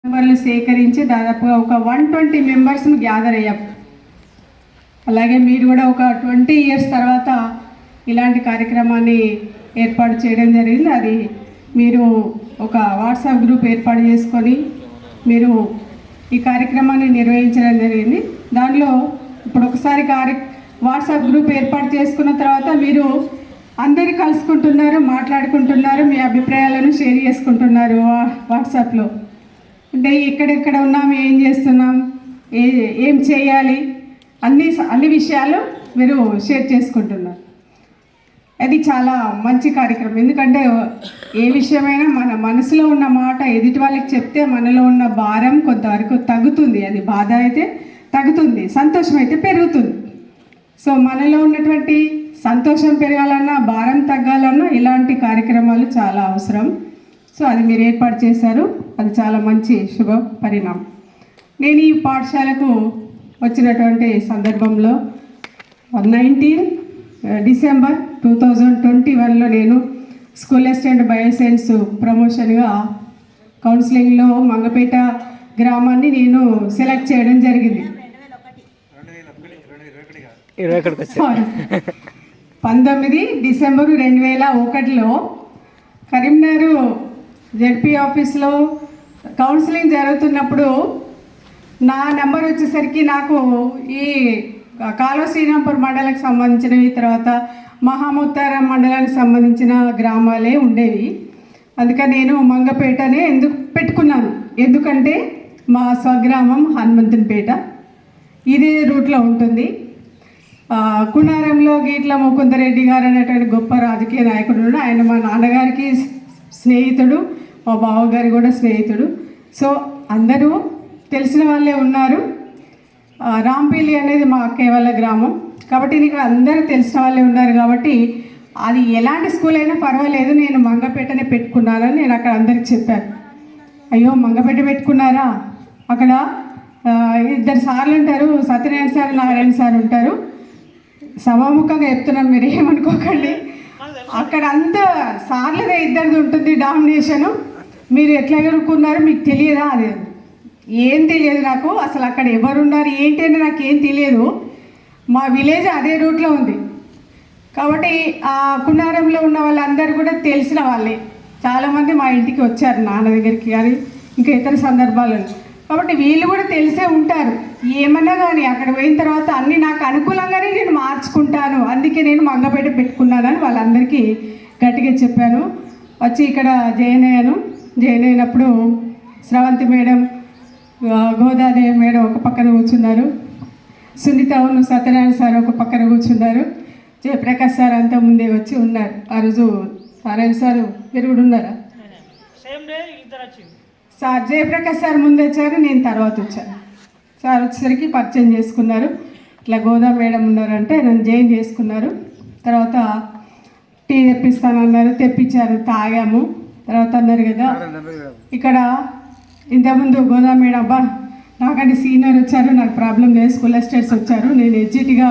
మెంబర్లు సేకరించి దాదాపుగా ఒక 120 మెంబర్స్ను గ్యాదర్ అయ్యాం. అలాగే మీరు కూడా ఒక 20 ఇయర్స్ తర్వాత ఇలాంటి కార్యక్రమాన్ని ఏర్పాటు చేయడం జరిగింది. అది మీరు ఒక వాట్సాప్ గ్రూప్ ఏర్పాటు చేసుకొని మీరు ఈ కార్యక్రమాన్ని నిర్వహించడం జరిగింది. దానిలో ఇప్పుడు ఒకసారి వాట్సాప్ గ్రూప్ ఏర్పాటు చేసుకున్న తర్వాత మీరు అందరు కలుసుకుంటున్నారు, మాట్లాడుకుంటున్నారు, మీ అభిప్రాయాలను షేర్ చేసుకుంటున్నారు వాట్సాప్లో. అంటే ఎక్కడెక్కడ ఉన్నాం, ఏం చేస్తున్నాం, ఏం చేయాలి, అన్ని విషయాలు మీరు షేర్ చేసుకుంటున్నారు. అది చాలా మంచి కార్యక్రమం. ఎందుకంటే ఏ విషయమైనా మన మనసులో ఉన్న మాట ఎదుటి వాళ్ళకి చెప్తే మనలో ఉన్న భారం కొంతవరకు తగ్గుతుంది. అది బాధ అయితే తగ్గుతుంది, సంతోషం అయితే పెరుగుతుంది. సో మనలో ఉన్నటువంటి సంతోషం పెరగాలన్నా, భారం తగ్గాలన్నా ఇలాంటి కార్యక్రమాలు చాలా అవసరం. సో అది మీరు ఏర్పాటు చేశారు, అది చాలా మంచి శుభ పరిణామం. నేను ఈ పాఠశాలకు వచ్చినటువంటి సందర్భంలో 19 డిసెంబర్ 2021లో నేను స్కూల్ అసిస్టెంట్ బయోసైన్స్ ప్రమోషన్గా కౌన్సిలింగ్లో మంగపేట గ్రామాన్ని నేను సెలెక్ట్ చేయడం జరిగింది. 19 డిసెంబర్ 2001లో కరీంనగర్ జెడ్పీ ఆఫీస్లో కౌన్సిలింగ్ జరుగుతున్నప్పుడు నా నెంబర్ వచ్చేసరికి నాకు ఈ కాలువ శ్రీరాంపూర్ మండలానికి సంబంధించినవి, తర్వాత మహాముత్తారం మండలానికి సంబంధించిన గ్రామాలే ఉండేవి. అందుకని నేను మంగపేటనే ఎందుకు పెట్టుకున్నాను, ఎందుకంటే మా స్వగ్రామం హనుమంతునిపేట ఇదే రూట్లో ఉంటుంది. కునారంలో గీట్ల ముకుందరెడ్డి గారు అనేటువంటి గొప్ప రాజకీయ నాయకుడు, ఆయన మా నాన్నగారికి స్నేహితుడు, మా బావగారి కూడా స్నేహితుడు. సో అందరూ తెలిసిన వాళ్ళే ఉన్నారు. రాంపల్లి అనేది మా అక్కయ్య వాళ్ళ గ్రామం కాబట్టి ఇక్కడ అందరూ తెలిసిన వాళ్ళే ఉన్నారు. కాబట్టి అది ఎలాంటి స్కూల్ అయినా పర్వాలేదు, నేను మంగపేటనే పెట్టుకున్నానని నేను అక్కడ అందరికి చెప్పాను. అయ్యో మంగపేట పెట్టుకున్నారా, అక్కడ 2 సార్లు ఉంటారు, సత్యనారాయణ సార్, నారాయణ సార్ ఉంటారు. సభాముఖంగా చెప్తున్నాను, మీరు ఏమనుకోకండి. అక్కడ అంత సార్లుగా 2 ఉంటుంది డామినేషను. మీరు ఎట్లా ఎదుర్కొన్నారో మీకు తెలియదా? అది ఏం తెలియదు నాకు, అసలు అక్కడ ఎవరున్నారు ఏంటి అని నాకు ఏం తెలియదు. మా విలేజ్ అదే రూట్లో ఉంది కాబట్టి ఆ కున్నారంలో ఉన్న వాళ్ళందరూ కూడా తెలిసిన వాళ్ళే. చాలామంది మా ఇంటికి వచ్చారు నాన్న దగ్గరికి, కానీ ఇంకా ఇతర సందర్భాలలో. కాబట్టి వీళ్ళు కూడా తెలిసే ఉంటారు. ఏమన్నా కానీ అక్కడ పోయిన తర్వాత అన్నీ నాకు అనుకూలంగానే నేను మార్చుకుంటాను, అందుకే నేను మంగపేట పెట్టుకున్నానని వాళ్ళందరికీ గట్టిగా చెప్పాను. వచ్చి ఇక్కడ జాయిన్ అయ్యాను. జాయిన్ అయినప్పుడు స్రవంతి మేడం, గోదాదేవి మేడం ఒక పక్కన కూర్చున్నారు, సునీత సత్యనారాయణ సార్ ఒక పక్కన కూర్చున్నారు, జయప్రకాష్ సార్ అంతా ముందే వచ్చి ఉన్నారు. ఆ రోజు నారాయణ సార్ మీరు కూడా ఉన్నారా? సార్ జయప్రకాష్ సార్ ముందు వచ్చారు, నేను తర్వాత వచ్చాను. సార్ వచ్చేసరికి పరిచయం చేసుకున్నారు. ఇట్లా గోదా మేడం ఉన్నారంటే నన్ను జాయిన్ చేసుకున్నారు. తర్వాత టీ తెప్పిస్తానన్నారు, తెప్పించారు, తాగాము. తర్వాత అన్నారు కదా ఇక్కడ ఇంతకుముందు గోదా మేడం, అబ్బా నాకంటే సీనియర్ వచ్చారు, నాకు ప్రాబ్లం లేదు, స్కూల్ అసిస్టెంట్స్ వచ్చారు, నేను ఎడ్జిటీగా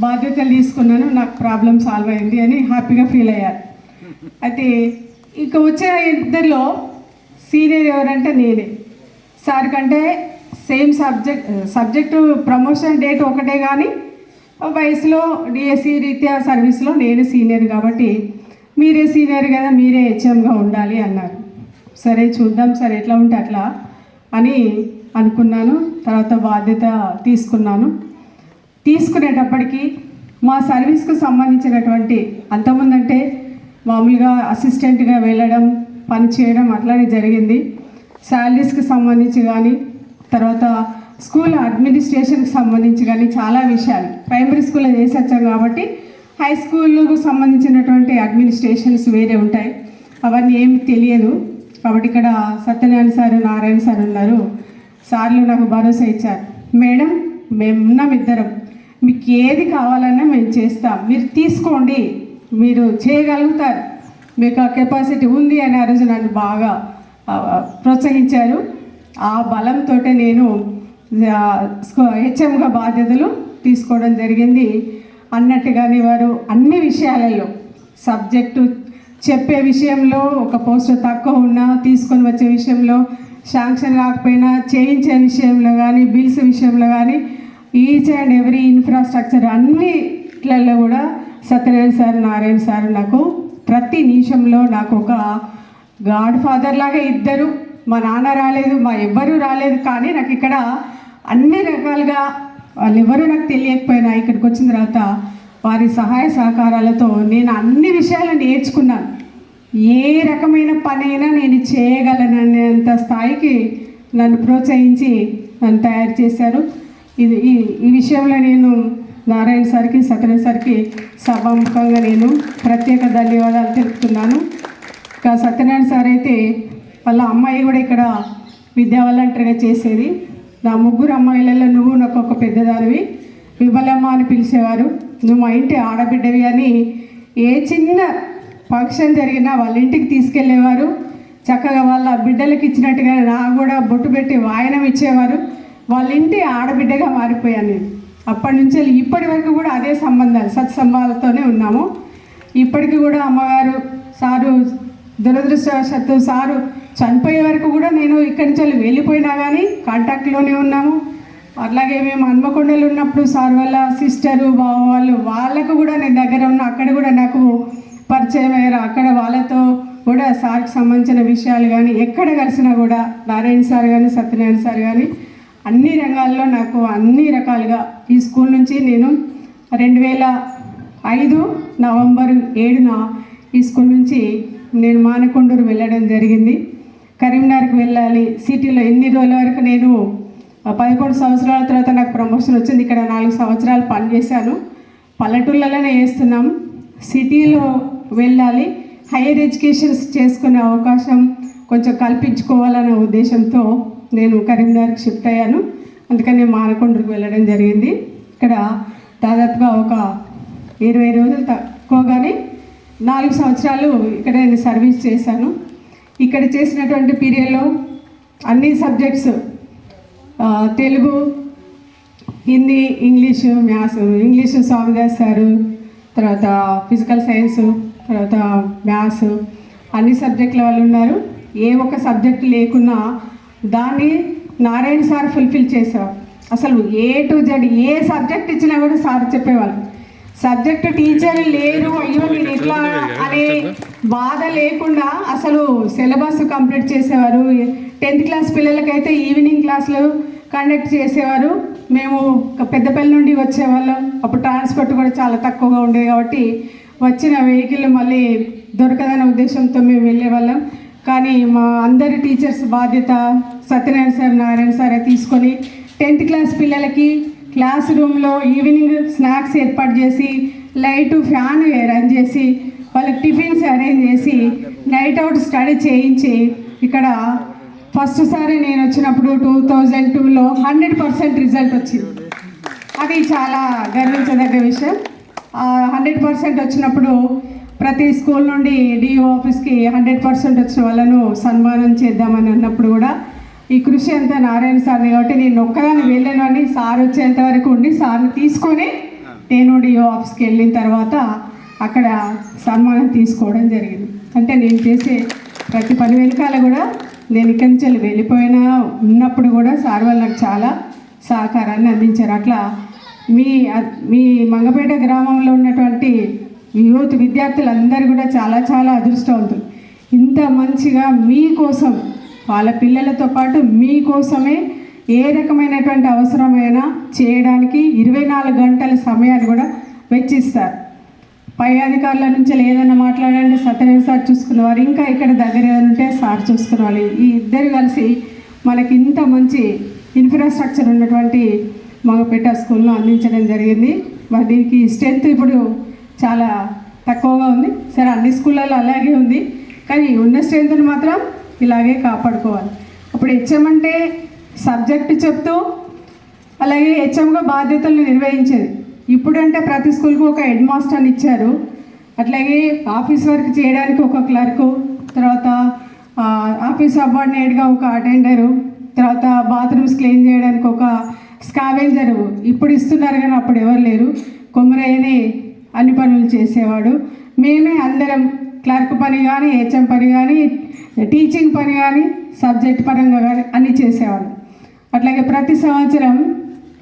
బాధ్యతలు తీసుకున్నాను, నాకు ప్రాబ్లం సాల్వ్ అయింది అని హ్యాపీగా ఫీల్ అయ్యారు. అయితే ఇక వచ్చే 2లో సీనియర్ ఎవరంటే నేనే. సార్ కంటే సేమ్ సబ్జెక్టు ప్రమోషన్ డేట్ ఒకటే, కానీ వయసులో డిఎస్సి రీత్యా సర్వీస్లో నేను సీనియర్ కాబట్టి మీరే సీనియర్ కదా, మీరే హెచ్ఎంగా ఉండాలి అన్నారు. సరే చూద్దాం సార్ ఎట్లా ఉంటే అట్లా అని అనుకున్నాను. తర్వాత బాధ్యత తీసుకున్నాను. తీసుకునేటప్పటికి మా సర్వీస్కు సంబంధించినటువంటి అంతకుముందంటే మామూలుగా అసిస్టెంట్గా వెళ్ళడం, పని చేయడం అట్లానే జరిగింది. శాలరీస్కి సంబంధించి కానీ, తర్వాత స్కూల్ అడ్మినిస్ట్రేషన్కి సంబంధించి కానీ చాలా విషయాలు ప్రైమరీ స్కూల్లో చేసి వచ్చాం కాబట్టి హై స్కూల్కు సంబంధించినటువంటి అడ్మినిస్ట్రేషన్స్ వేరే ఉంటాయి, అవన్నీ ఏమి తెలియదు. కాబట్టి ఇక్కడ సత్యనారాయణ సార్, నారాయణ సార్ ఉన్నారు. సార్లు నాకు భరోసా ఇచ్చారు, మేడం మేమున్నాం ఇద్దరం, మీకు ఏది కావాలన్నా మేము చేస్తాం, మీరు తీసుకోండి, మీరు చేయగలుగుతారు, మీకు ఆ కెపాసిటీ ఉంది అని ఆ రోజు నన్ను బాగా ప్రోత్సహించారు. ఆ బలంతో నేను హెచ్ఎంగా బాధ్యతలు తీసుకోవడం జరిగింది. అన్నట్టుగానే వారు అన్ని విషయాలలో సబ్జెక్టు చెప్పే విషయంలో ఒక పోస్ట్ తక్కువ ఉన్నా తీసుకొని వచ్చే విషయంలో శాంక్షన్ కాకపోయినా చేయించే విషయంలో కానీ బిల్స్ విషయంలో కానీ ఈచ్ అండ్ ఎవ్రీ ఇన్ఫ్రాస్ట్రక్చర్ అన్నిట్లలో కూడా సత్యనారాయణ సార్, నారాయణ సార్ నాకు ప్రతి నిమిషంలో నాకు ఒక గాడ్ ఫాదర్ లాగా ఇద్దరు. మా నాన్న రాలేదు, మా ఎవ్వరూ రాలేదు, కానీ నాకు ఇక్కడ అన్ని రకాలుగా వాళ్ళు ఎవరు నాకు తెలియకపోయినా ఇక్కడికి వచ్చిన తర్వాత వారి సహాయ సహకారాలతో నేను అన్ని విషయాలు నేర్చుకున్నాను. ఏ రకమైన పనైనా నేను చేయగలననేంత స్థాయికి నన్ను ప్రోత్సహించి నన్ను తయారు చేశారు. ఈ విషయంలో నేను నారాయణ సార్కి, సత్యనారాయణ సార్కి సభాముఖంగా నేను ప్రత్యేక ధన్యవాదాలు తెలుపుతున్నాను. ఇంకా సత్యనారాయణ సార్ అయితే వాళ్ళ అమ్మాయి కూడా ఇక్కడ విద్యా వాలంటీర్గా చేసేది. నా ముగ్గురు అమ్మాయిలలో నువ్వు నాకు ఒక పెద్దదానివి, విమలమ్మ అని పిలిచేవారు. నువ్వు మా ఇంటి ఆడబిడ్డవి అని ఏ చిన్న ఫంక్షన్ జరిగినా వాళ్ళ ఇంటికి తీసుకెళ్ళేవారు. చక్కగా వాళ్ళ బిడ్డలకు ఇచ్చినట్టుగా నాకు కూడా బొట్టు పెట్టి వాయనం ఇచ్చేవారు. వాళ్ళ ఇంటి ఆడబిడ్డగా మారిపోయాను నేను. అప్పటి నుంచి ఇప్పటి వరకు కూడా అదే సంబంధాలు, సత్సంబంధాలతోనే ఉన్నాము. ఇప్పటికీ కూడా అమ్మగారు, సారు దురదృష్టవశాత్తు సారు చనిపోయే వరకు కూడా నేను ఇక్కడి నుంచి వెళ్ళిపోయినా కానీ కాంటాక్ట్లోనే ఉన్నాము. అట్లాగే మేము హన్మకొండలో ఉన్నప్పుడు సార్ వాళ్ళ సిస్టరు, బావ వాళ్ళకు కూడా నేను దగ్గర ఉన్నా. అక్కడ కూడా నాకు పరిచయం అయ్యారు. అక్కడ వాళ్ళతో కూడా సార్కి సంబంధించిన విషయాలు కానీ ఎక్కడ కలిసినా కూడా నారాయణ సార్ కానీ సత్యనారాయణ సార్ కానీ అన్ని రంగాల్లో నాకు అన్ని రకాలుగా ఈ స్కూల్ నుంచి నేను 2005 నవంబర్ 7న ఈ స్కూల్ నుంచి నేను మానకొండూరు వెళ్ళడం జరిగింది. కరీంనగర్కి వెళ్ళాలి సిటీలో. ఎన్ని రోజుల వరకు నేను 11 సంవత్సరాల తర్వాత నాకు ప్రమోషన్ వచ్చింది. ఇక్కడ 4 సంవత్సరాలు పనిచేశాను. పల్లెటూళ్ళలోనే చేస్తున్నాం. సిటీలో వెళ్ళాలి, హైయర్ ఎడ్యుకేషన్స్ చేసుకునే అవకాశం కొంచెం కల్పించుకోవాలనే ఉద్దేశంతో నేను కరీంనగర్కి షిఫ్ట్ అయ్యాను. అందుకని నేను మానకొండూరుకు వెళ్ళడం జరిగింది. ఇక్కడ దాదాపుగా ఒక 20 రోజులు తక్కువగానే 4 సంవత్సరాలు ఇక్కడ నేను సర్వీస్ చేశాను. ఇక్కడ చేసినటువంటి పీరియడ్లో అన్ని subjects Telugu, Hindi, English, maths. English Swamidas sir, తర్వాత ఫిజికల్ సైన్స్, తర్వాత మ్యాథ్స్, అన్ని సబ్జెక్టుల వాళ్ళు ఉన్నారు. ఏ ఒక్క సబ్జెక్టు లేకున్నా దాన్ని నారాయణ సార్ ఫుల్ఫిల్ చేసేవారు. అసలు A to Z A subject ఇచ్చినా కూడా సార్ చెప్పేవాళ్ళు. సబ్జెక్టు టీచర్ లేరు, అయ్యో నేను ఎట్లా అనే బాధ లేకుండా అసలు సిలబస్ కంప్లీట్ చేసేవారు. 10th క్లాస్ పిల్లలకైతే ఈవినింగ్ క్లాసులు కండక్ట్ చేసేవారు. మేము పెద్దపల్లి నుండి వచ్చేవాళ్ళం. అప్పుడు ట్రాన్స్పోర్ట్ కూడా చాలా తక్కువగా ఉండేది కాబట్టి వచ్చిన వెహికల్ మళ్ళీ దొరకదనే ఉద్దేశంతో మేము వెళ్ళేవాళ్ళం. కానీ మా అందరి టీచర్స్ బాధ్యత సత్యనారాయణ సార్, నారాయణ సారే తీసుకొని 10th క్లాస్ పిల్లలకి క్లాస్ రూమ్లో ఈవినింగ్ స్నాక్స్ ఏర్పాటు చేసి, లైటు ఫ్యాన్ అరేంజ్ చేసి, వాళ్ళకి టిఫిన్స్ అరేంజ్ చేసి, నైట్ అవుట్ స్టడీ చేయించి, ఇక్కడ ఫస్ట్ సారి నేను వచ్చినప్పుడు 2002లో 100% రిజల్ట్ వచ్చింది. అది చాలా గర్వించదగ్గ విషయం. 100% వచ్చినప్పుడు ప్రతి స్కూల్ నుండి డిఓ ఆఫీస్కి 100% వచ్చిన వాళ్ళను సన్మానం చేద్దామని అన్నప్పుడు కూడా ఈ కృషి అంతా నారాయణ సార్ని కాబట్టి నేను ఒక్కదాన్ని వెళ్ళాను అని సార్ వచ్చేంత వరకు ఉండి సార్ని తీసుకొని నేను డిఓ ఆఫీస్కి వెళ్ళిన తర్వాత అక్కడ సన్మానం తీసుకోవడం జరిగింది. అంటే నేను చేసే ప్రతి పని వెనకాల కూడా నేను ఇక్కడి నుంచి వెళ్ళిపోయినా ఉన్నప్పుడు కూడా సార్ వాళ్ళు నాకు చాలా సహకారాన్ని అందించారు. అట్లా మీ మంగపేట గ్రామంలో ఉన్నటువంటి యూత్ విద్యార్థులందరూ కూడా చాలా చాలా అదృష్టవంతులు. ఇంత మంచిగా మీకోసం, వాళ్ళ పిల్లలతో పాటు మీకోసమే ఏ రకమైనటువంటి అవసరమైనా చేయడానికి 24 గంటల సమయాన్ని కూడా వెచ్చిస్తారు. పై అధికారుల నుంచి ఏదైనా మాట్లాడండి, సత్యనారాయణ సార్ చూసుకునేవారు. ఇంకా ఇక్కడ దగ్గర ఉంటే సార్ చూసుకునేవాళ్ళు. ఈ ఇద్దరు కలిసి మనకి ఇంత మంచి ఇన్ఫ్రాస్ట్రక్చర్ ఉన్నటువంటి మంగపేట స్కూల్లో అందించడం జరిగింది. మరి దీనికి స్ట్రెంత్ ఇప్పుడు చాలా తక్కువగా ఉంది. సరే, అన్ని స్కూళ్ళల్లో అలాగే ఉంది, కానీ ఉన్న స్ట్రెంత్ని మాత్రం ఇలాగే కాపాడుకోవాలి. అప్పుడు హెచ్ఎం అంటే సబ్జెక్టు చెప్తూ అలాగే హెచ్ఎంగా బాధ్యతలు నిర్వహించేది. ఇప్పుడంటే ప్రతి స్కూల్కి ఒక హెడ్ మాస్టర్ని ఇచ్చారు. అట్లాగే ఆఫీస్ వర్క్ చేయడానికి ఒక క్లర్కు, తర్వాత ఆఫీస్ సబార్డినేట్గా ఒక అటెండరు, తర్వాత బాత్రూమ్స్ క్లీన్ చేయడానికి ఒక స్కావెంజరు ఇప్పుడు ఇస్తున్నారు, కానీ అప్పుడు ఎవరు లేరు. కొమరయ్యనే అన్ని పనులు చేసేవాడు. మేమే అందరం క్లర్క్ పని కానీ, హెచ్ఎం పని కానీ, టీచింగ్ పని కానీ, సబ్జెక్ట్ పరంగా కానీ అన్నీ చేసేవాళ్ళు. అట్లాగే ప్రతి సంవత్సరం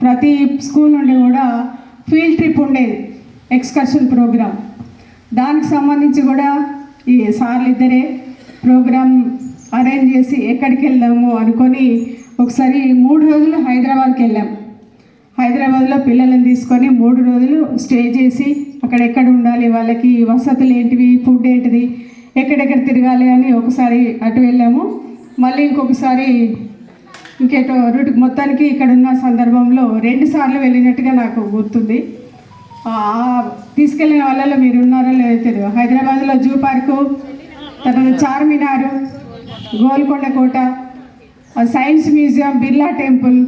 ప్రతి స్కూల్ నుండి కూడా ఫీల్డ్ ట్రిప్ ఉండేది, ఎక్స్కర్షన్ ప్రోగ్రామ్. దానికి సంబంధించి కూడా ఈ సార్లు ఇద్దరే ప్రోగ్రామ్ అరేంజ్ చేసి ఎక్కడికి వెళ్దాము అనుకొని ఒకసారి 3 రోజులు హైదరాబాద్కి వెళ్ళాం. హైదరాబాద్లో పిల్లలను తీసుకొని 3 రోజులు స్టే చేసి అక్కడ ఎక్కడ ఉండాలి, వాళ్ళకి వసతులు ఏంటివి, ఫుడ్ ఏంటిది, ఎక్కడెక్కడ తిరగాలి అని ఒకసారి అటు వెళ్ళాము. మళ్ళీ ఇంకొకసారి ఇంకేటో రూట్. మొత్తానికి ఇక్కడ ఉన్న సందర్భంలో 2 సార్లు వెళ్ళినట్టుగా నాకు గుర్తుంది. తీసుకెళ్ళిన వాళ్ళలో మీరు ఉన్నారో లేదో తెలియదు. హైదరాబాద్లో జూ పార్కు, తర్వాత చార్మినారు, గోల్కొండ కోట, సైన్స్ మ్యూజియం, బిర్లా టెంపుల్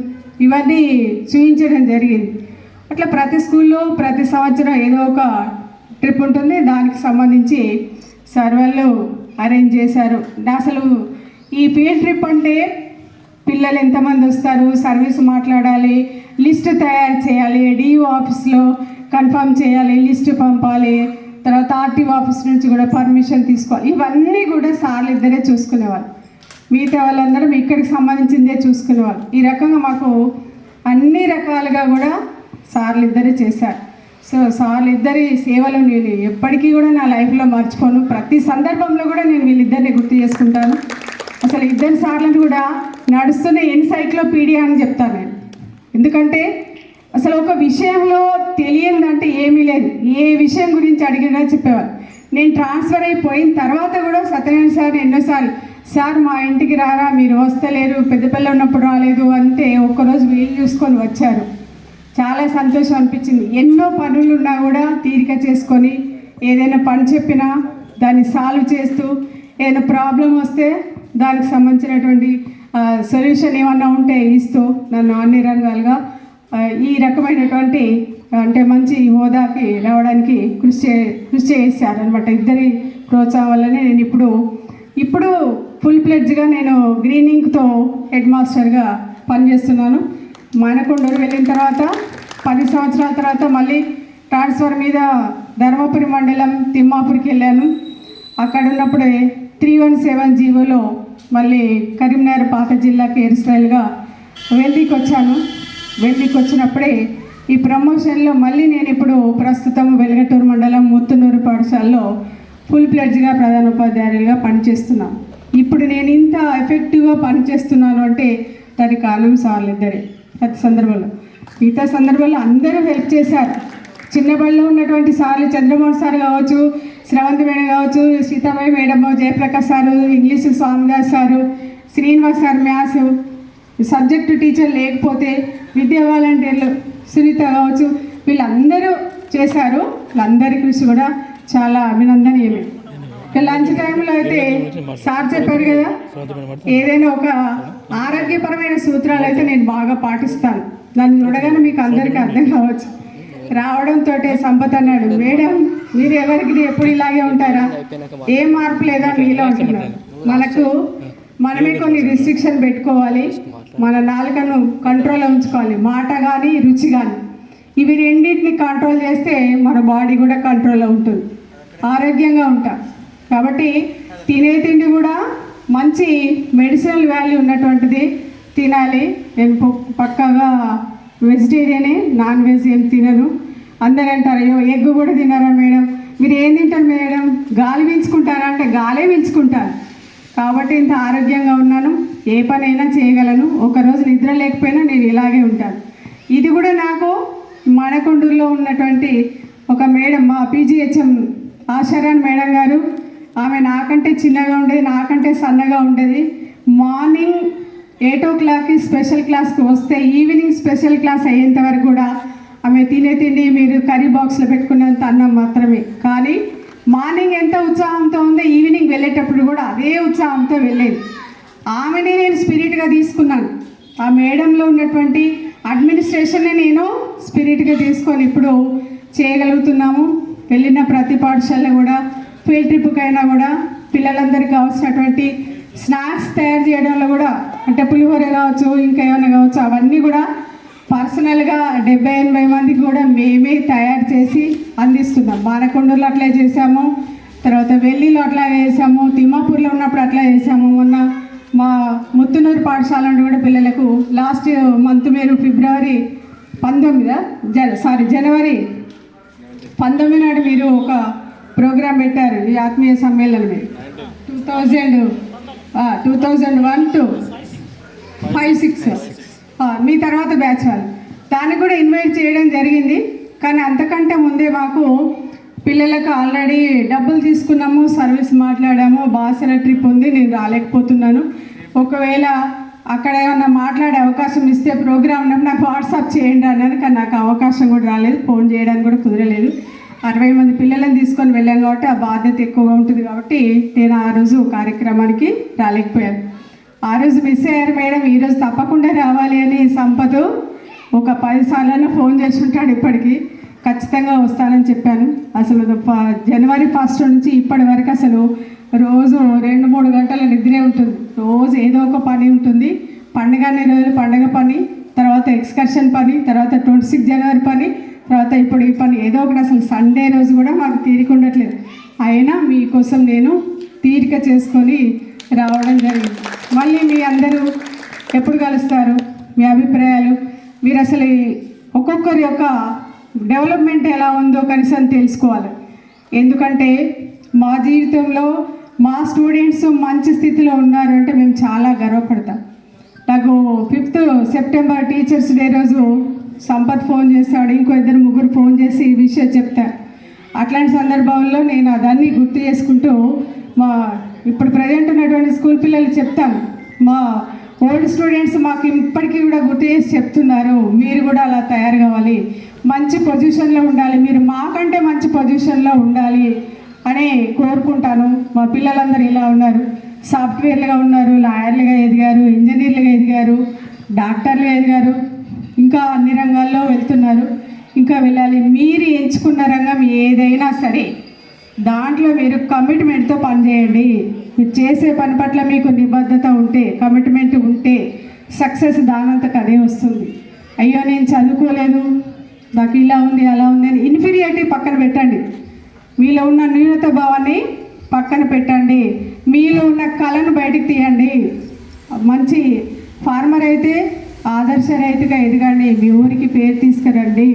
ఇవన్నీ చూపించడం జరిగింది. అట్లా ప్రతి స్కూల్లో ప్రతి సంవత్సరం ఏదో ఒక ట్రిప్ ఉంటుంది. దానికి సంబంధించి సార్ వాళ్ళు అరేంజ్ చేశారు. అసలు ఈ ఫీల్డ్ ట్రిప్ అంటే పిల్లలు ఎంతమంది వస్తారు, సర్వీస్ మాట్లాడాలి, లిస్ట్ తయారు చేయాలి, డిఓ ఆఫీస్లో కన్ఫర్మ్ చేయాలి, లిస్ట్ పంపాలి, తర్వాత ఆర్టీఓ ఆఫీస్ నుంచి కూడా పర్మిషన్ తీసుకోవాలి. ఇవన్నీ కూడా సార్లు ఇద్దరే చూసుకునేవాళ్ళు. మిగతా వాళ్ళందరం ఇక్కడికి సంబంధించిందే చూసుకునేవాళ్ళు. ఈ రకంగా మాకు అన్ని రకాలుగా కూడా సార్లు ఇద్దరే చేశారు. సో సార్లు ఇద్దరి సేవలు నేను ఎప్పటికీ కూడా నా లైఫ్లో మర్చిపోను. ప్రతి సందర్భంలో కూడా నేను వీళ్ళిద్దరిని గుర్తు చేసుకుంటాను. అసలు ఇద్దరు సార్లను కూడా నడుస్తున్న ఎన్సైక్లోపీడియా అని చెప్తాను నేను. ఎందుకంటే అసలు ఒక విషయంలో తెలియదంటే ఏమీ లేదు. ఏ విషయం గురించి అడిగినా చెప్పేవాళ్ళు. నేను ట్రాన్స్ఫర్ అయిపోయిన తర్వాత కూడా సత్యనారాయణ సార్ ఎన్నోసార్లు, సార్ మా ఇంటికి రారా, మీరు వస్తలేరు, పెద్దపల్లి ఉన్నప్పుడు రాలేదు అంటే ఒక్కరోజు వీలు చూసుకొని వచ్చారు. చాలా సంతోషం అనిపించింది. ఎన్నో పనులు ఉన్నా కూడా తీరిక చేసుకొని ఏదైనా పని చెప్పినా దాన్ని సాల్వ్ చేస్తూ, ఏదైనా ప్రాబ్లం వస్తే దానికి సంబంధించినటువంటి సొల్యూషన్ ఏమన్నా ఉంటే ఇస్తూ నన్ను అన్ని రంగాలుగా ఈ రకమైనటువంటి అంటే మంచి హోదాకి రావడానికి కృషి చేశారనమాట. ఇద్దరి ప్రోత్సాహం వల్లనే నేను ఇప్పుడు ఫుల్ ప్లెడ్జ్గా నేను గ్రీనింగ్తో హెడ్ మాస్టర్గా పనిచేస్తున్నాను. మానకొండూరు వెళ్ళిన తర్వాత 10 సంవత్సరాల తర్వాత మళ్ళీ ట్రాన్స్ఫర్ మీద ధర్మపురి మండలం తిమ్మాపూర్కి వెళ్ళాను. అక్కడ ఉన్నప్పుడే 317 జీవోలో మళ్ళీ కరీంనగర్ పాత జిల్లాకి హెయిర్ స్టైల్గా వెల్లీకి వచ్చాను. వెల్లీకి వచ్చినప్పుడే ఈ ప్రమోషన్లో మళ్ళీ నేను ఇప్పుడు ప్రస్తుతం వెలగటూరు మండలం ముత్తునూరు పాఠశాలలో ఫుల్ ప్లెడ్జ్గా ప్రధానోపాధ్యాయులుగా పనిచేస్తున్నాను. ఇప్పుడు నేను ఇంత ఎఫెక్టివ్గా పనిచేస్తున్నాను అంటే దానికి కారణం సార్లు ఇద్దరే. ప్రతి సందర్భంలో మిగతా సందర్భంలో అందరూ హెల్ప్ చేశారు. చిన్నబడిలో ఉన్నటువంటి సార్లు చంద్రమోహన్ సార్ కావచ్చు, శ్రవంతి మేడం కావచ్చు, Seetabai madam, Jayaprakash sir, English Swamidas sir, Srinivas sir maths, subject teacher లేకపోతే విద్యా వాలంటీర్లు సునీత కావచ్చు, వీళ్ళందరూ చేశారు. వీళ్ళందరి కృషి కూడా చాలా అభినందనీయమే. లంచ్ టైంలో అయితే సార్ చెప్పారు కదా, ఏదైనా ఒక ఆరోగ్యపరమైన సూత్రాలు అయితే నేను బాగా పాటిస్తాను. దాన్ని చూడగానే మీకు అందరికీ అర్థం కావచ్చు. రావడంతో సంపత్ అన్నాడు, మేడం మీరు ఎవరికి ఎప్పుడు ఇలాగే ఉంటారా, ఏ మార్పు లేదా మీలో ఉంటున్నారు. మనమే కొన్ని రిస్ట్రిక్షన్ పెట్టుకోవాలి, మన నాలుకను కంట్రోల్లో ఉంచుకోవాలి, మాట కానీ రుచి కానీ. ఇవి రెండింటిని కంట్రోల్ చేస్తే మన బాడీ కూడా కంట్రోల్లో ఉంటుంది, ఆరోగ్యంగా ఉంటాం. కాబట్టి తినే తిండి కూడా మంచి మెడిసినల్ వాల్యూ ఉన్నటువంటిది తినాలి. నేను పక్కాగా వెజిటేరియనే, నాన్ వెజ్ ఏం తినను. అందరూ అంటారు, అయ్యో ఎగ్ కూడా తినారా మేడం, మీరు ఏం తింటారు మేడం, గాలి పీల్చుకుంటారా అంటే గాలే పీల్చుకుంటాను. కాబట్టి ఇంత ఆరోగ్యంగా ఉన్నాను, ఏ పనైనా చేయగలను. ఒకరోజు నిద్ర లేకపోయినా నేను ఇలాగే ఉంటాను. ఇది కూడా నాకు మానకొండూరులో ఉన్నటువంటి ఒక మేడం, మా పీజీహెచ్ఎం ఆశారాణి మేడం గారు, ఆమె నాకంటే చిన్నగా ఉండేది, నాకంటే సన్నగా ఉండేది. మార్నింగ్ 8 o'clockకి స్పెషల్ క్లాస్కి వస్తే ఈవినింగ్ స్పెషల్ క్లాస్ అయ్యేంత వరకు కూడా ఆమె తినే తిండి మీరు కర్రీ బాక్స్లో పెట్టుకునేంత అన్నం మాత్రమే. కానీ మార్నింగ్ ఎంత ఉత్సాహంతో ఉందో ఈవినింగ్ వెళ్ళేటప్పుడు కూడా అదే ఉత్సాహంతో వెళ్ళేది. ఆమెని నేను స్పిరిట్గా తీసుకున్నాను. ఆ మేడంలో ఉన్నటువంటి అడ్మినిస్ట్రేషన్ని నేను స్పిరిట్గా తీసుకొని ఇప్పుడు చేయగలుగుతున్నాము. వెళ్ళిన ప్రతి పాఠశాల కూడా ఫీల్డ్ ట్రిప్కైనా కూడా పిల్లలందరికీ కావాల్సినటువంటి స్నాక్స్ తయారు చేయడంలో కూడా, అంటే పులిహోర కావచ్చు, ఇంకా ఏమైనా కావచ్చు, అవన్నీ కూడా పర్సనల్గా 70-80 మందికి కూడా మేమే తయారు చేసి అందిస్తున్నాం. మానకొండూరులో అట్లే చేసాము, తర్వాత వెల్లిలో అట్లా చేసాము, తిమ్మాపూర్లో ఉన్నప్పుడు అట్లా చేసాము. మొన్న మా ముత్తునూరు పాఠశాల నుండి కూడా పిల్లలకు లాస్ట్ మంత్ మీరు ఫిబ్రవరి 19 జనవరి 19 నాడు మీరు ఒక ప్రోగ్రాం పెట్టారు. ఈ ఆత్మీయ సమ్మేళనమే 2001 to 5-6 మీ తర్వాత బ్యాచ్ వాళ్ళు దానికి కూడా ఇన్వైట్ చేయడం జరిగింది. కానీ అంతకంటే ముందే మాకు పిల్లలకు ఆల్రెడీ డబ్బులు తీసుకున్నాము, సర్వీస్ మాట్లాడాము, బాసర ట్రిప్ ఉంది, నేను రాలేకపోతున్నాను. ఒకవేళ అక్కడ ఏమన్నా మాట్లాడే అవకాశం ఇస్తే ప్రోగ్రామ్ ఉన్నప్పుడు నాకు వాట్సాప్ చేయండి అన్నాను. కానీ నాకు అవకాశం కూడా రాలేదు, ఫోన్ చేయడానికి కూడా కుదరలేదు. 60 మంది పిల్లలను తీసుకొని వెళ్ళాం కాబట్టి ఆ బాధ్యత ఎక్కువగా ఉంటుంది కాబట్టి నేను ఆ రోజు కార్యక్రమానికి రాలేకపోయాను. ఆ రోజు మిస్ అయ్యారు మేడం, ఈరోజు తప్పకుండా రావాలి అని సంపదు ఒక 10 సార్లు ఫోన్ చేసి ఉంటాడు. ఇప్పటికీ ఖచ్చితంగా వస్తానని చెప్పాను. అసలు జనవరి 1 నుంచి ఇప్పటి వరకు అసలు రోజు 2-3 గంటల నిద్రే ఉంటుంది. రోజు ఏదో ఒక పని ఉంటుంది. పండుగ అనే రోజులు పండుగ పని, తర్వాత ఎక్స్కర్షన్ పని, తర్వాత 26 జనవరి పని, తర్వాత ఇప్పుడు ఈ పని, ఏదో ఒకటి. అసలు సండే రోజు కూడా మాకు తీరిక ఉండట్లేదు. అయినా మీకోసం నేను తీరిక చేసుకొని రావడం జరిగింది. మళ్ళీ మీ అందరూ ఎప్పుడు కలుస్తారు, మీ అభిప్రాయాలు, మీరు అసలు ఒక్కొక్కరి యొక్క డెవలప్మెంట్ ఎలా ఉందో కనీసం తెలుసుకోవాలి. ఎందుకంటే మా జీవితంలో మా స్టూడెంట్స్ మంచి స్థితిలో ఉన్నారు అంటే మేము చాలా గర్వపడతాం. నాకు 5th సెప్టెంబర్ టీచర్స్ డే రోజు సంపత్ ఫోన్ చేస్తాడు, ఇంకో 2-3 ఫోన్ చేసి ఈ విషయం చెప్తారు. అట్లాంటి సందర్భాల్లో నేను అదాన్ని గుర్తు చేసుకుంటూ మా ఇప్పుడు ప్రజెంట్ ఉన్నటువంటి స్కూల్ పిల్లలు చెప్తాను, మా ఓల్డ్ స్టూడెంట్స్ మాకు ఇప్పటికీ కూడా గుర్తు చేసి చెప్తున్నారు, మీరు కూడా అలా తయారు కావాలి, మంచి పొజిషన్లో ఉండాలి, మీరు మాకంటే మంచి పొజిషన్లో ఉండాలి అని కోరుకుంటాను. మా పిల్లలందరూ ఇలా ఉన్నారు, సాఫ్ట్వేర్లుగా ఉన్నారు, లాయర్లుగా ఎదిగారు, ఇంజనీర్లుగా ఎదిగారు, డాక్టర్లుగా ఎదిగారు, ఇంకా అన్ని రంగాల్లో వెళ్తున్నారు, ఇంకా వెళ్ళాలి. మీరు ఎంచుకున్న రంగం ఏదైనా సరే దాంట్లో మీరు కమిట్మెంట్తో పనిచేయండి. మీరు చేసే పని పట్ల మీకు నిబద్ధత ఉంటే, కమిట్మెంట్ ఉంటే సక్సెస్ దానంతకు అదే వస్తుంది. అయ్యో నేను చదువుకోలేదు, నాకు ఇలా ఉంది అలా ఉంది అని ఇన్ఫీరియారిటీ పక్కన పెట్టండి. మీలో ఉన్న న్యూనత భావాన్ని పక్కన పెట్టండి. మీలో ఉన్న కళను బయటికి తీయండి. మంచి ఫార్మర్ అయితే ఆదర్శ రైతుగా ఎదగండి, మీ ఊరికి పేరు తీసుకురండి.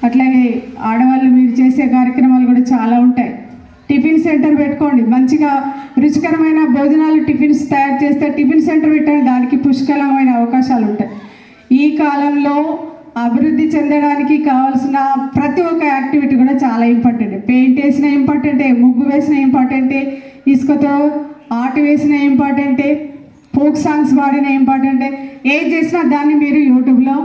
అట్లాగే ఆడవాళ్ళు మీరు చేసే కార్యక్రమాలు కూడా చాలా ఉంటాయి. టిఫిన్ సెంటర్ పెట్టుకోండి, మంచిగా రుచికరమైన భోజనాలు టిఫిన్స్ తయారు చేస్తే టిఫిన్ సెంటర్ పెట్టండి, దానికి పుష్కలమైన అవకాశాలు ఉంటాయి. ఈ కాలంలో అభివృద్ధి చెందడానికి కావాల్సిన ప్రతి ఒక్క యాక్టివిటీ కూడా చాలా ఇంపార్టెంట్. పెయింట్ వేసిన ఇంపార్టెంటే, ముగ్గు వేసిన ఇంపార్టెంటే, ఇసుకతో ఆట వేసిన ఇంపార్టెంటే, ఫోక్ సాంగ్స్ పాడిన ఇంపార్టెంటే. ఏది చేసినా దాన్ని మీరు యూట్యూబ్లో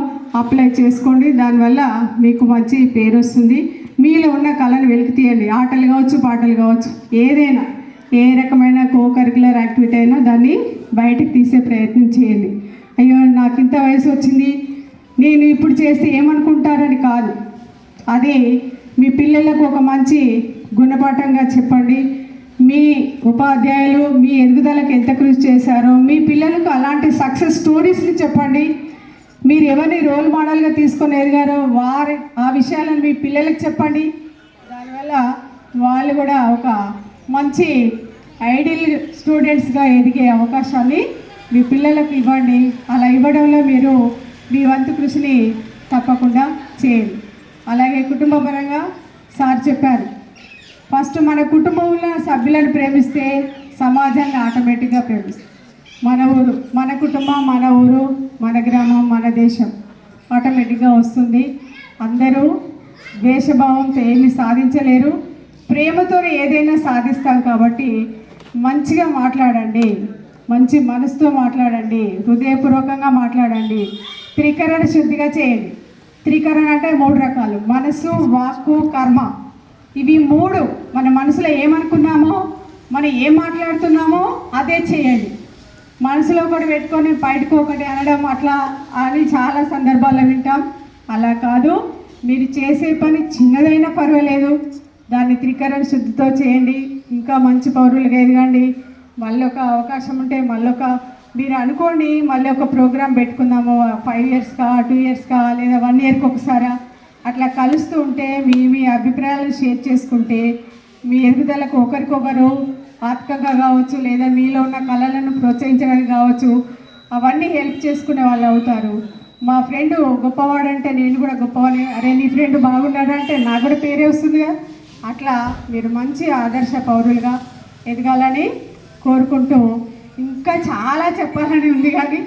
అప్లై చేసుకోండి. దానివల్ల మీకు మంచి పేరు వస్తుంది. మీలో ఉన్న కళను వెలికి తీయండి. ఆటలు కావచ్చు, పాటలు కావచ్చు, ఏదైనా ఏ రకమైన కరిక్యులర్ యాక్టివిటీ అయినా దాన్ని బయటకు తీసే ప్రయత్నం చేయండి. అయ్యో నాకు ఇంత వయసు వచ్చింది, నేను ఇప్పుడు చేస్తే ఏమనుకుంటారని కాదు, అదే మీ పిల్లలకు ఒక మంచి గుణపాఠంగా చెప్పండి. మీ ఉపాధ్యాయులు మీ ఎదుగుదలకు ఎంత కృషి చేశారో మీ పిల్లలకు అలాంటి సక్సెస్ స్టోరీస్ని చెప్పండి. మీరు ఎవరిని రోల్ మోడల్గా తీసుకొని ఎదిగారో ఆ విషయాలను మీ పిల్లలకు చెప్పండి. దానివల్ల వాళ్ళు కూడా ఒక మంచి ఐడియల్ స్టూడెంట్స్గా ఎదిగే అవకాశాన్ని మీ పిల్లలకు ఇవ్వండి. అలా ఇవ్వడంలో మీరు మీ వంతు కృషిని తప్పకుండా చేయండి. అలాగే కుటుంబపరంగా సార్ చెప్పారు, ఫస్ట్ మన కుటుంబంలో సభ్యులను ప్రేమిస్తే సమాజాన్ని ఆటోమేటిక్గా ప్రేమిస్తాం. మన ఊరు, మన కుటుంబం, మన ఊరు, మన గ్రామం, మన దేశం ఆటోమేటిక్గా వస్తుంది. అందరూ ద్వేషభావంతో ఏమీ సాధించలేరు, ప్రేమతో ఏదైనా సాధిస్తాం. కాబట్టి మంచిగా మాట్లాడండి, మంచి మనసుతో మాట్లాడండి, హృదయపూర్వకంగా మాట్లాడండి, త్రికరణ శుద్ధిగా చేయండి. త్రికరణ అంటే 3 రకాలు: మనసు, వాక్కు, కర్మ. ఇవి 3 మన మనసులో ఏమనుకున్నామో, మనం ఏం మాట్లాడుతున్నామో అదే చేయండి. మనసులో ఒకటి పెట్టుకొని బయటకు ఒకటి అనడం అట్లా అని చాలా సందర్భాల్లో వింటాం. అలా కాదు, మీరు చేసే పని చిన్నదైనా పర్వాలేదు, దాన్ని త్రికరణ శుద్ధితో చేయండి. ఇంకా మంచి పౌరులుగా ఎదగండి. మళ్ళీ ఒక అవకాశం ఉంటే మీరు అనుకోండి, మళ్ళీ ఒక ప్రోగ్రాం పెట్టుకుందాము, 5 ఇయర్స్కా 2 ఇయర్స్కా లేదా 1 ఇయర్కి ఒకసారి అట్లా కలుస్తూ ఉంటే మీ అభిప్రాయాలను షేర్ చేసుకుంటే మీ ఎదుగుదలకు ఒకరికొకరు ఆత్మకంగా కావచ్చు, లేదా మీలో ఉన్న కళలను ప్రోత్సహించడానికి కావచ్చు, అవన్నీ హెల్ప్ చేసుకునే వాళ్ళు అవుతారు. మా ఫ్రెండ్ గొప్పవాడంటే నేను కూడా గొప్పవాడిని, అరే నీ ఫ్రెండ్ బాగున్నాడంటే నాకు కూడా పేరే వస్తుందిగా. అట్లా మీరు మంచి ఆదర్శ పౌరులుగా ఎదగాలని కోరుకుంటూ, ఇంకా చాలా చెప్పాలని ఉంది కానీ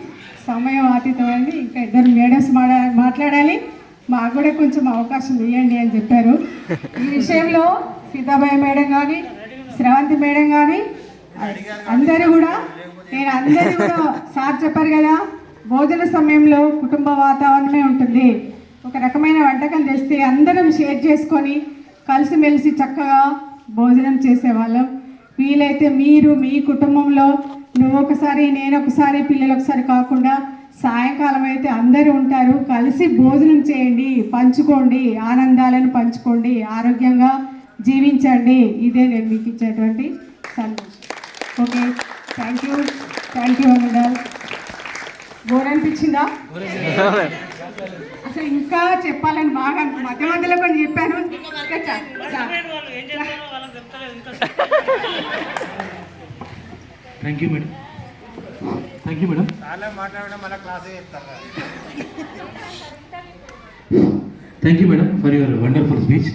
సమయం అతీతమైంది. ఇంకా ఇద్దరు మేడమ్స్ మాట్లాడాలి, మాకు కూడా కొంచెం అవకాశం ఇవ్వండి అని చెప్పారు. ఈ విషయంలో సీతాబాయి మేడం కానీ, శ్రవంతి మేడం కానీ అందరూ కూడా సార్ చెప్పారు కదా, భోజన సమయంలో కుటుంబ వాతావరణమే ఉంటుంది. ఒక రకమైన వంటకం చేస్తే అందరం షేర్ చేసుకొని కలిసిమెలిసి చక్కగా భోజనం చేసేవాళ్ళం. వీలైతే మీరు మీ కుటుంబంలో నువ్వు ఒకసారి నేను ఒకసారి పిల్లలు ఒకసారి కాకుండా సాయంకాలం అయితే అందరూ ఉంటారు, కలిసి భోజనం చేయండి, పంచుకోండి, ఆనందాలను పంచుకోండి, ఆరోగ్యంగా జీవించండి. ఇదే నేను మీకు ఇచ్చేటువంటి సందేశం. ఓకే, థ్యాంక్ యూ అన్నడాల్. బోర్ అనిపించిందా? అసలు ఇంకా చెప్పాలని బాగా మధ్య మధ్యలో కొన్ని చెప్పాను. Thank you madam. Thank you madam. Thank you madam for your wonderful speech.